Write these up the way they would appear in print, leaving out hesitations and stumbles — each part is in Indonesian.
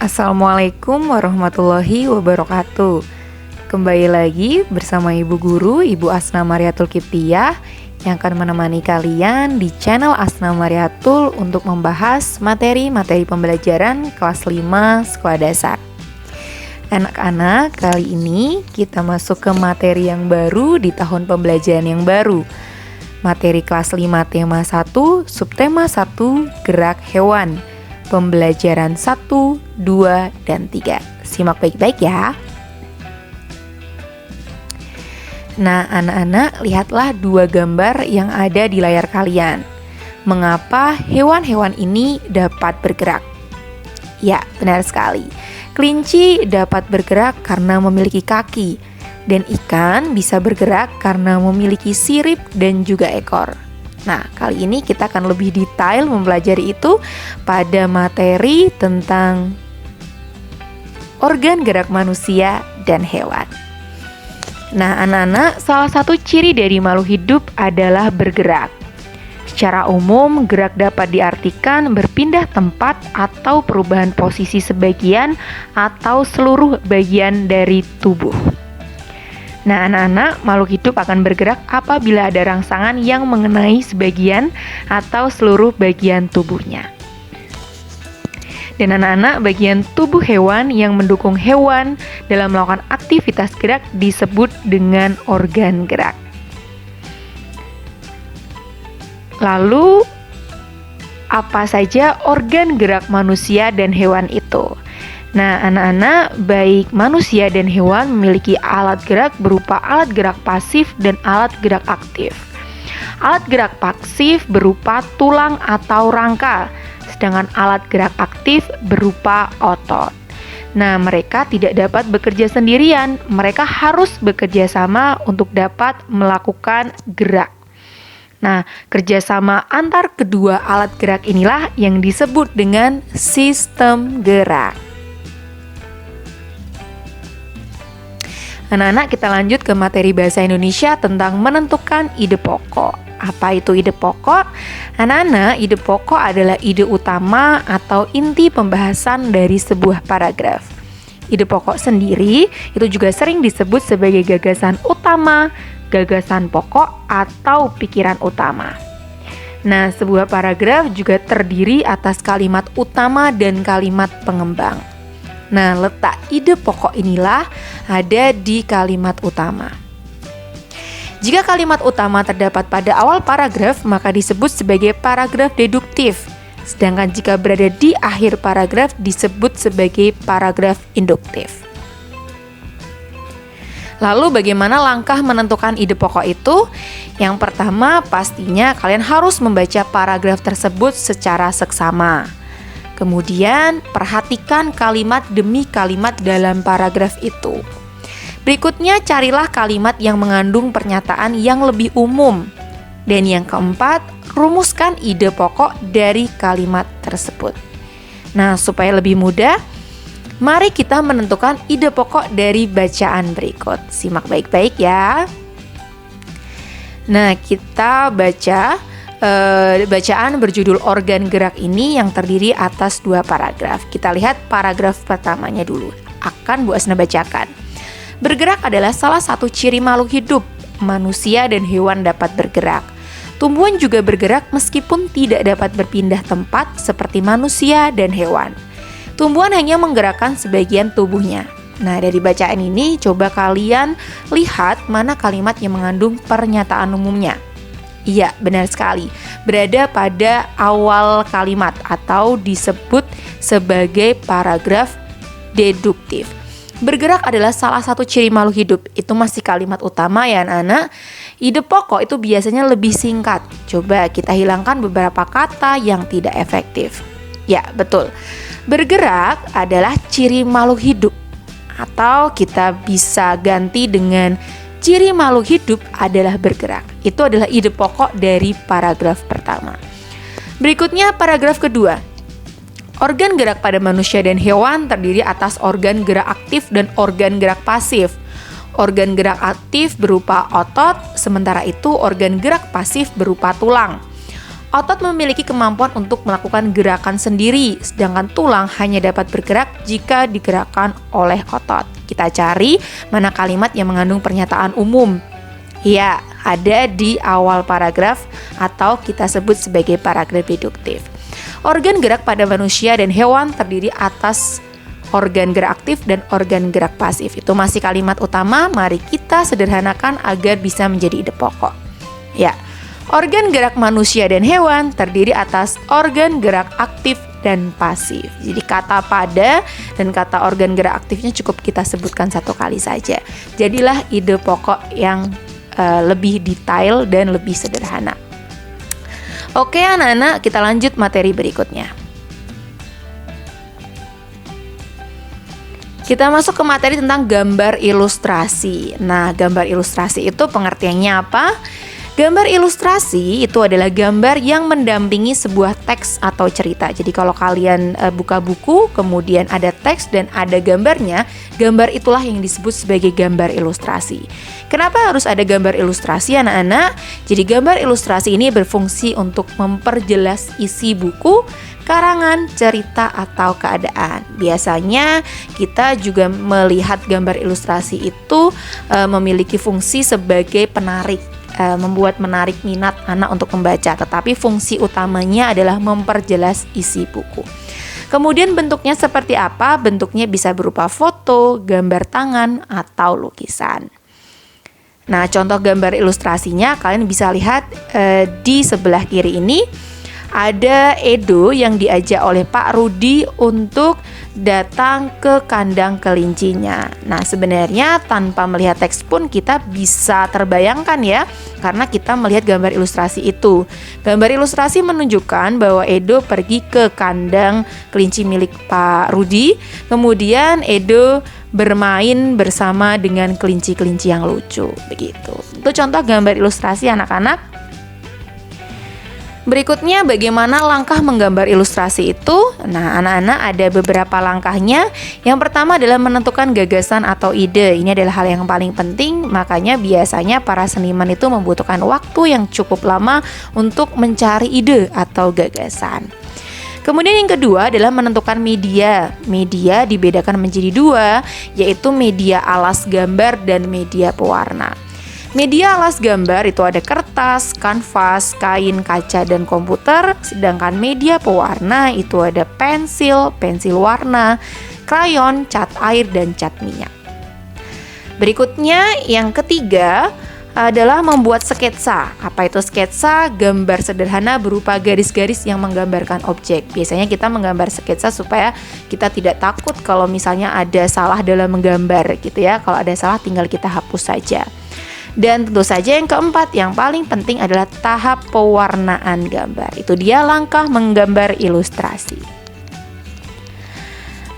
Assalamualaikum warahmatullahi wabarakatuh. Kembali lagi bersama Ibu Guru, Ibu Asna Mariatul Kiptiyah yang akan menemani kalian di channel Asna Mariatul untuk membahas materi-materi pembelajaran kelas 5 sekolah dasar. Anak-anak, kali ini kita masuk ke materi yang baru di tahun pembelajaran yang baru. Materi kelas 5 tema 1, subtema 1, gerak hewan. Pembelajaran 1, 2, dan 3. Simak baik-baik ya. Nah, anak-anak, lihatlah dua gambar yang ada di layar kalian. Mengapa hewan-hewan ini dapat bergerak? Ya, benar sekali. Kelinci dapat bergerak karena memiliki kaki, dan ikan bisa bergerak karena memiliki sirip dan juga ekor. Nah, kali ini kita akan lebih detail mempelajari itu pada materi tentang organ gerak manusia dan hewan. Nah, anak-anak, salah satu ciri dari makhluk hidup adalah bergerak. Secara umum, gerak dapat diartikan berpindah tempat atau perubahan posisi sebagian atau seluruh bagian dari tubuh. Nah, anak-anak, makhluk hidup akan bergerak apabila ada rangsangan yang mengenai sebagian atau seluruh bagian tubuhnya. Dan anak-anak, bagian tubuh hewan yang mendukung hewan dalam melakukan aktivitas gerak disebut dengan organ gerak. Lalu, apa saja organ gerak manusia dan hewan itu? Nah, anak-anak, baik manusia dan hewan memiliki alat gerak berupa alat gerak pasif dan alat gerak aktif. Alat gerak pasif berupa tulang atau rangka, sedangkan alat gerak aktif berupa otot. Nah, mereka tidak dapat bekerja sendirian, mereka harus bekerja sama untuk dapat melakukan gerak. Nah, kerjasama antar kedua alat gerak inilah yang disebut dengan sistem gerak. Anak-anak, kita lanjut ke materi bahasa Indonesia tentang menentukan ide pokok. Apa itu ide pokok? Anak-anak, ide pokok adalah ide utama atau inti pembahasan dari sebuah paragraf. Ide pokok sendiri itu juga sering disebut sebagai gagasan utama, gagasan pokok, atau pikiran utama. Nah, sebuah paragraf juga terdiri atas kalimat utama dan kalimat pengembang. Nah, letak ide pokok inilah ada di kalimat utama. Jika kalimat utama terdapat pada awal paragraf, maka disebut sebagai paragraf deduktif. Sedangkan jika berada di akhir paragraf, disebut sebagai paragraf induktif. Lalu bagaimana langkah menentukan ide pokok itu? Yang pertama, pastinya kalian harus membaca paragraf tersebut secara seksama. Kemudian, perhatikan kalimat demi kalimat dalam paragraf itu. Berikutnya, carilah kalimat yang mengandung pernyataan yang lebih umum. Dan yang keempat, rumuskan ide pokok dari kalimat tersebut. Nah, supaya lebih mudah, mari kita menentukan ide pokok dari bacaan berikut. Simak baik-baik ya. Nah, kita baca bacaan berjudul organ gerak ini yang terdiri atas dua paragraf. Kita lihat paragraf pertamanya dulu. Akan Bu Asna bacakan. Bergerak adalah salah satu ciri makhluk hidup. Manusia dan hewan dapat bergerak. Tumbuhan juga bergerak meskipun tidak dapat berpindah tempat seperti manusia dan hewan. Tumbuhan hanya menggerakkan sebagian tubuhnya. Nah, dari bacaan ini coba kalian lihat mana kalimat yang mengandung pernyataan umumnya. Iya, benar sekali. Berada pada awal kalimat atau disebut sebagai paragraf deduktif. Bergerak adalah salah satu ciri makhluk hidup. Itu masih kalimat utama ya anak-anak. Ide pokok itu biasanya lebih singkat. Coba kita hilangkan beberapa kata yang tidak efektif. Ya, betul. Bergerak adalah ciri makhluk hidup. Atau kita bisa ganti dengan ciri makhluk hidup adalah bergerak. Itu adalah ide pokok dari paragraf pertama. Berikutnya paragraf kedua. Organ gerak pada manusia dan hewan terdiri atas organ gerak aktif dan organ gerak pasif. Organ gerak aktif berupa otot, sementara itu organ gerak pasif berupa tulang. Otot memiliki kemampuan untuk melakukan gerakan sendiri, sedangkan tulang hanya dapat bergerak jika digerakkan oleh otot. Kita cari mana kalimat yang mengandung pernyataan umum. Ya, ada di awal paragraf atau kita sebut sebagai paragraf deduktif. Organ gerak pada manusia dan hewan terdiri atas organ gerak aktif dan organ gerak pasif. Itu masih kalimat utama, mari kita sederhanakan agar bisa menjadi ide pokok. Ya. Organ gerak manusia dan hewan terdiri atas organ gerak aktif dan pasif. Jadi kata pada dan kata organ gerak aktifnya cukup kita sebutkan satu kali saja. Jadilah ide pokok yang lebih detail dan lebih sederhana. Oke anak-anak, kita lanjut materi berikutnya. Kita masuk ke materi tentang gambar ilustrasi. Nah, gambar ilustrasi itu pengertiannya apa? Gambar ilustrasi itu adalah gambar yang mendampingi sebuah teks atau cerita. Jadi kalau kalian buka buku, kemudian ada teks dan ada gambarnya, gambar itulah yang disebut sebagai gambar ilustrasi. Kenapa harus ada gambar ilustrasi anak-anak? Jadi gambar ilustrasi ini berfungsi untuk memperjelas isi buku, karangan, cerita, atau keadaan. Biasanya kita juga melihat gambar ilustrasi itu memiliki fungsi sebagai penarik, membuat menarik minat anak untuk membaca, tetapi fungsi utamanya adalah memperjelas isi buku. Kemudian bentuknya seperti apa? Bentuknya bisa berupa foto, gambar tangan, atau lukisan. Nah, contoh gambar ilustrasinya kalian bisa lihat di sebelah kiri ini. Ada Edo yang diajak oleh Pak Rudi untuk datang ke kandang kelincinya. Nah, sebenarnya tanpa melihat teks pun kita bisa terbayangkan ya, karena kita melihat gambar ilustrasi itu. Gambar ilustrasi menunjukkan bahwa Edo pergi ke kandang kelinci milik Pak Rudi. Kemudian Edo bermain bersama dengan kelinci-kelinci yang lucu. Begitu. Itu contoh gambar ilustrasi anak-anak. Berikutnya, bagaimana langkah menggambar ilustrasi itu? Nah, anak-anak ada beberapa langkahnya. Yang pertama adalah menentukan gagasan atau ide. Ini adalah hal yang paling penting, makanya biasanya para seniman itu membutuhkan waktu yang cukup lama untuk mencari ide atau gagasan. Kemudian yang kedua adalah menentukan media. Media dibedakan menjadi dua, yaitu media alas gambar dan media pewarna. Media alas gambar itu ada kertas, kanvas, kain, kaca, dan komputer. Sedangkan media pewarna itu ada pensil, pensil warna, krayon, cat air, dan cat minyak. Berikutnya yang ketiga adalah membuat sketsa. Apa itu sketsa? Gambar sederhana berupa garis-garis yang menggambarkan objek. Biasanya kita menggambar sketsa supaya kita tidak takut kalau misalnya ada salah dalam menggambar gitu ya. Kalau ada salah tinggal kita hapus saja. Dan tentu saja yang keempat, yang paling penting adalah tahap pewarnaan gambar. Itu dia langkah menggambar ilustrasi.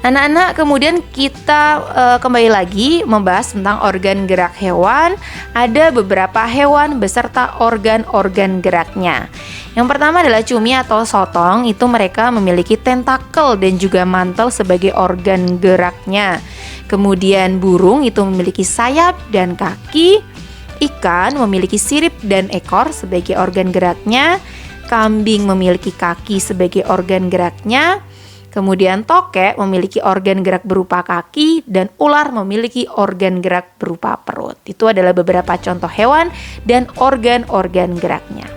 Anak-anak, kemudian kita kembali lagi membahas tentang organ gerak hewan. Ada beberapa hewan beserta organ-organ geraknya. Yang pertama adalah cumi atau sotong. Itu mereka memiliki tentakel dan juga mantel sebagai organ geraknya. Kemudian burung itu memiliki sayap dan kaki. Ikan memiliki sirip dan ekor sebagai organ geraknya. Kambing memiliki kaki sebagai organ geraknya. Kemudian tokek memiliki organ gerak berupa kaki. Dan ular memiliki organ gerak berupa perut. Itu adalah beberapa contoh hewan dan organ-organ geraknya.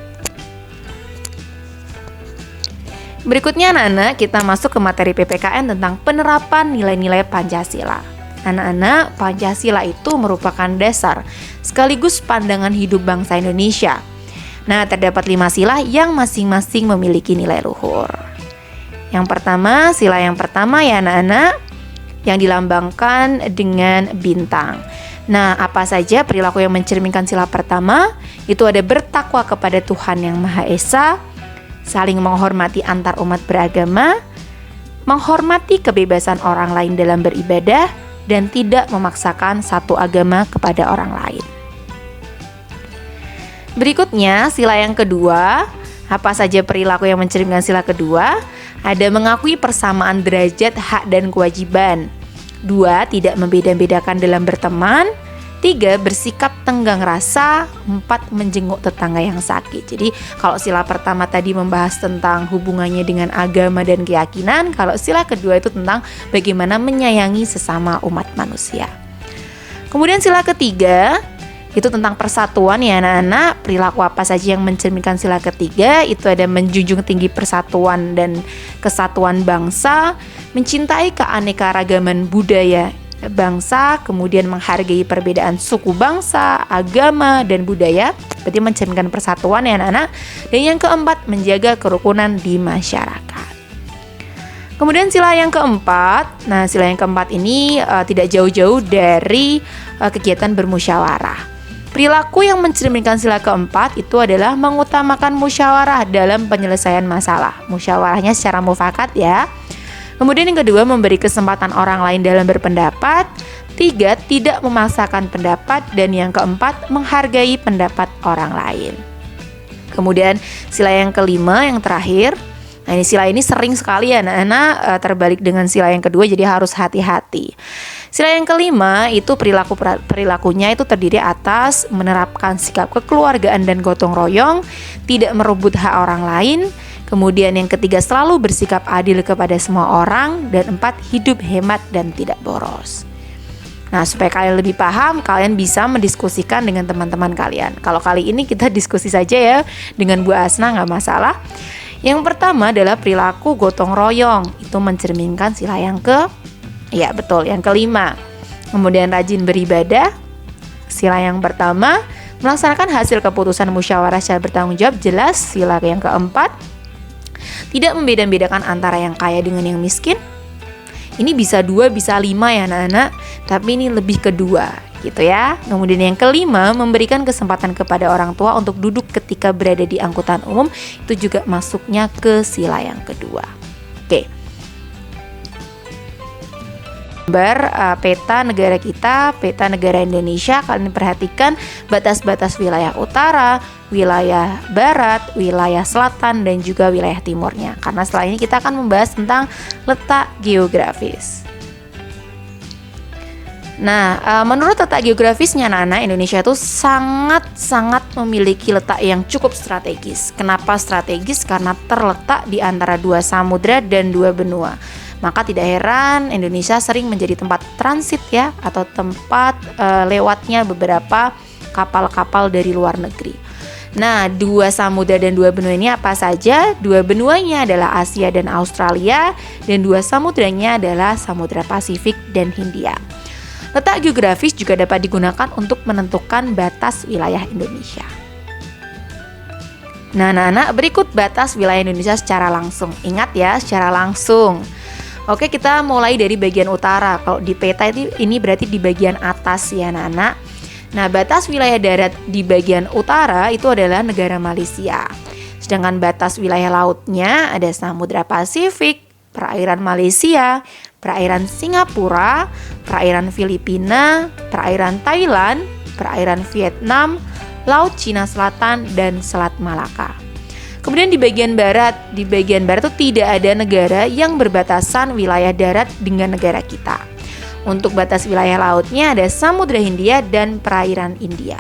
Berikutnya anak-anak, kita masuk ke materi PPKN tentang penerapan nilai-nilai Pancasila. Anak-anak, Pancasila itu merupakan dasar sekaligus pandangan hidup bangsa Indonesia. Nah, terdapat 5 sila yang masing-masing memiliki nilai luhur. Yang pertama, sila yang pertama ya anak-anak, yang dilambangkan dengan bintang. Nah, apa saja perilaku yang mencerminkan sila pertama? Itu ada bertakwa kepada Tuhan Yang Maha Esa, saling menghormati antar umat beragama, menghormati kebebasan orang lain dalam beribadah, dan tidak memaksakan satu agama kepada orang lain. Berikutnya, sila yang kedua. Apa saja perilaku yang mencerminkan sila kedua? Ada mengakui persamaan derajat, hak, dan kewajiban. 2. Tidak membeda-bedakan dalam berteman. 3. Bersikap tenggang rasa. 4. Menjenguk tetangga yang sakit. Jadi kalau sila pertama tadi membahas tentang hubungannya dengan agama dan keyakinan, kalau sila kedua itu tentang bagaimana menyayangi sesama umat manusia. Kemudian sila ketiga itu tentang persatuan ya anak-anak. Perilaku apa saja yang mencerminkan sila ketiga? Itu ada menjunjung tinggi persatuan dan kesatuan bangsa, mencintai keanekaragaman budaya bangsa, kemudian menghargai perbedaan suku bangsa, agama, dan budaya. Berarti mencerminkan persatuan ya anak-anak. Dan yang keempat, menjaga kerukunan di masyarakat. Kemudian sila yang keempat, nah sila yang keempat ini tidak jauh-jauh dari kegiatan bermusyawarah. Perilaku yang mencerminkan sila keempat itu adalah mengutamakan musyawarah dalam penyelesaian masalah. Musyawarahnya secara mufakat ya. Kemudian yang kedua, memberi kesempatan orang lain dalam berpendapat. 3. Tidak memaksakan pendapat. Dan yang keempat, menghargai pendapat orang lain. Kemudian sila yang kelima, yang terakhir. Nah ini sila ini sering sekali ya anak-anak terbalik dengan sila yang kedua, jadi harus hati-hati. Sila yang kelima itu perilakunya itu terdiri atas menerapkan sikap kekeluargaan dan gotong royong, tidak merebut hak orang lain. Kemudian yang ketiga, selalu bersikap adil kepada semua orang. Dan 4, hidup hemat dan tidak boros. Nah supaya kalian lebih paham, kalian bisa mendiskusikan dengan teman-teman kalian. Kalau kali ini kita diskusi saja ya dengan Bu Asna, nggak masalah. Yang pertama adalah perilaku gotong royong. Itu mencerminkan sila yang yang kelima. Kemudian rajin beribadah. Sila yang pertama, melaksanakan hasil keputusan musyawarah secara bertanggung jawab, jelas. Sila yang keempat, tidak membeda-bedakan antara yang kaya dengan yang miskin. Ini bisa 2, bisa 5 ya anak-anak, tapi ini lebih ke 2 gitu ya. Kemudian yang kelima, memberikan kesempatan kepada orang tua untuk duduk ketika berada di angkutan umum. Itu juga masuknya ke sila yang kedua. Oke. Peta negara kita, peta negara Indonesia. Kalian perhatikan batas-batas wilayah utara, wilayah barat, wilayah selatan, dan juga wilayah timurnya. Karena setelah ini kita akan membahas tentang letak geografis. Nah, menurut letak geografisnya anak-anak, Indonesia itu sangat memiliki letak yang cukup strategis. Kenapa strategis? Karena terletak di antara 2 samudra dan 2 benua. Maka tidak heran Indonesia sering menjadi tempat transit ya, atau tempat lewatnya beberapa kapal-kapal dari luar negeri. Nah, 2 samudra dan 2 benua ini apa saja? 2 benuanya adalah Asia dan Australia, dan 2 samudranya adalah Samudra Pasifik dan Hindia. Letak geografis juga dapat digunakan untuk menentukan batas wilayah Indonesia. Nah, anak-anak, berikut batas wilayah Indonesia secara langsung. Ingat ya, secara langsung. Oke, kita mulai dari bagian utara. Kalau di peta ini berarti di bagian atas ya anak-anak. Nah, batas wilayah darat di bagian utara itu adalah negara Malaysia. Sedangkan batas wilayah lautnya ada Samudra Pasifik, perairan Malaysia, perairan Singapura, perairan Filipina, perairan Thailand, perairan Vietnam, Laut Cina Selatan, dan Selat Malaka. Kemudian di bagian barat itu tidak ada negara yang berbatasan wilayah darat dengan negara kita. Untuk batas wilayah lautnya ada Samudra Hindia dan perairan India.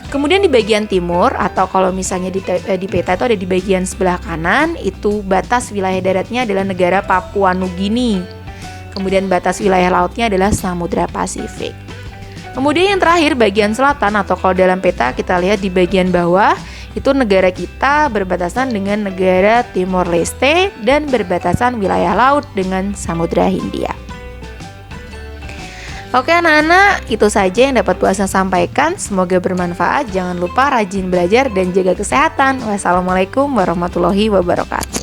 Kemudian di bagian timur, atau kalau misalnya di peta itu ada di bagian sebelah kanan, itu batas wilayah daratnya adalah negara Papua Nugini. Kemudian batas wilayah lautnya adalah Samudra Pasifik. Kemudian yang terakhir bagian selatan, atau kalau dalam peta kita lihat di bagian bawah, itu negara kita berbatasan dengan negara Timor Leste dan berbatasan wilayah laut dengan Samudra Hindia. Oke anak-anak, itu saja yang dapat Bu Asna sampaikan. Semoga bermanfaat. Jangan lupa rajin belajar dan jaga kesehatan. Wassalamualaikum warahmatullahi wabarakatuh.